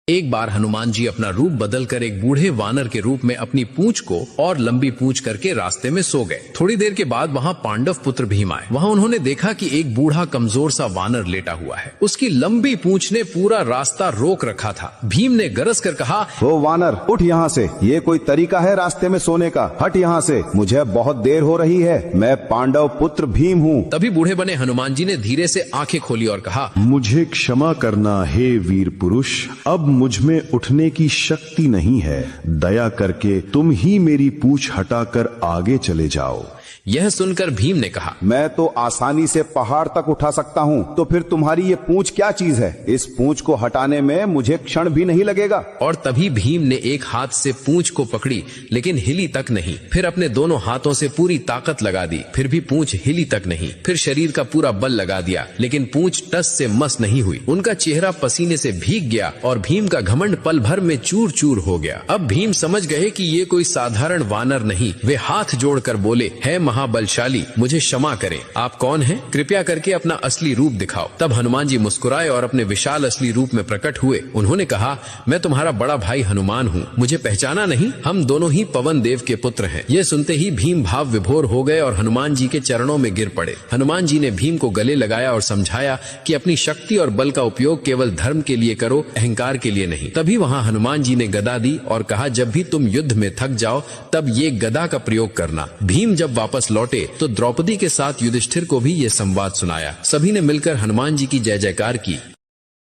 एक बार हनुमान जी अपना रूप बदलकर एक बूढ़े वानर के रूप में अपनी पूंछ को और लंबी पूंछ करके रास्ते में सो गए। थोड़ी देर के बाद वहाँ पांडव पुत्र भीम आए। वहाँ उन्होंने देखा कि एक बूढ़ा कमजोर सा वानर लेटा हुआ है। उसकी लंबी पूंछ ने पूरा रास्ता रोक रखा था। भीम ने गरज कर कहा, ओ वानर, उठ यहाँ से। ये कोई तरीका है रास्ते में सोने का? हट यहाँ से, मुझे बहुत देर हो रही है। मैं पांडव पुत्र भीम हूँ। तभी बूढ़े बने हनुमान जी ने धीरे से आंखें खोली और कहा, मुझे क्षमा करना हे वीर पुरुष, अब मुझ में उठने की शक्ति नहीं है। दया करके तुम ही मेरी पूंछ हटाकर आगे चले जाओ। यह सुनकर भीम ने कहा, मैं तो आसानी से पहाड़ तक उठा सकता हूँ, तो फिर तुम्हारी ये पूंछ क्या चीज है? इस पूंछ को हटाने में मुझे क्षण भी नहीं लगेगा। और तभी भीम ने एक हाथ से पूंछ को पकड़ी, लेकिन हिली तक नहीं। फिर अपने दोनों हाथों से पूरी ताकत लगा दी, फिर भी पूंछ हिली तक नहीं। फिर शरीर का पूरा बल लगा दिया, लेकिन पूंछ टस से मस नहीं हुई। उनका चेहरा पसीने से भीग गया और भीम का घमंड पल भर में चूर चूर हो गया। अब भीम समझ गए कि ये कोई साधारण वानर नहीं। वे हाथ जोड़कर बोले, है महाबलशाली, मुझे क्षमा करें। आप कौन हैं? कृपया करके अपना असली रूप दिखाओ। तब हनुमान जी मुस्कुराए और अपने विशाल असली रूप में प्रकट हुए। उन्होंने कहा, मैं तुम्हारा बड़ा भाई हनुमान हूँ। मुझे पहचाना नहीं? हम दोनों ही पवन देव के पुत्र हैं। यह सुनते ही भीम भाव विभोर हो गए और हनुमान जी के चरणों में गिर पड़े। हनुमान जी ने भीम को गले लगाया और समझाया कि अपनी शक्ति और बल का उपयोग केवल धर्म के लिए करो, अहंकार के लिए नहीं। तभी वहाँ हनुमान जी ने गदा दी और कहा, जब भी तुम युद्ध में थक जाओ तब ये गदा का प्रयोग करना। भीम जब वापस लौटे तो द्रौपदी के साथ युधिष्ठिर को भी ये संवाद सुनाया। सभी ने मिलकर हनुमान जी की जय जयकार की।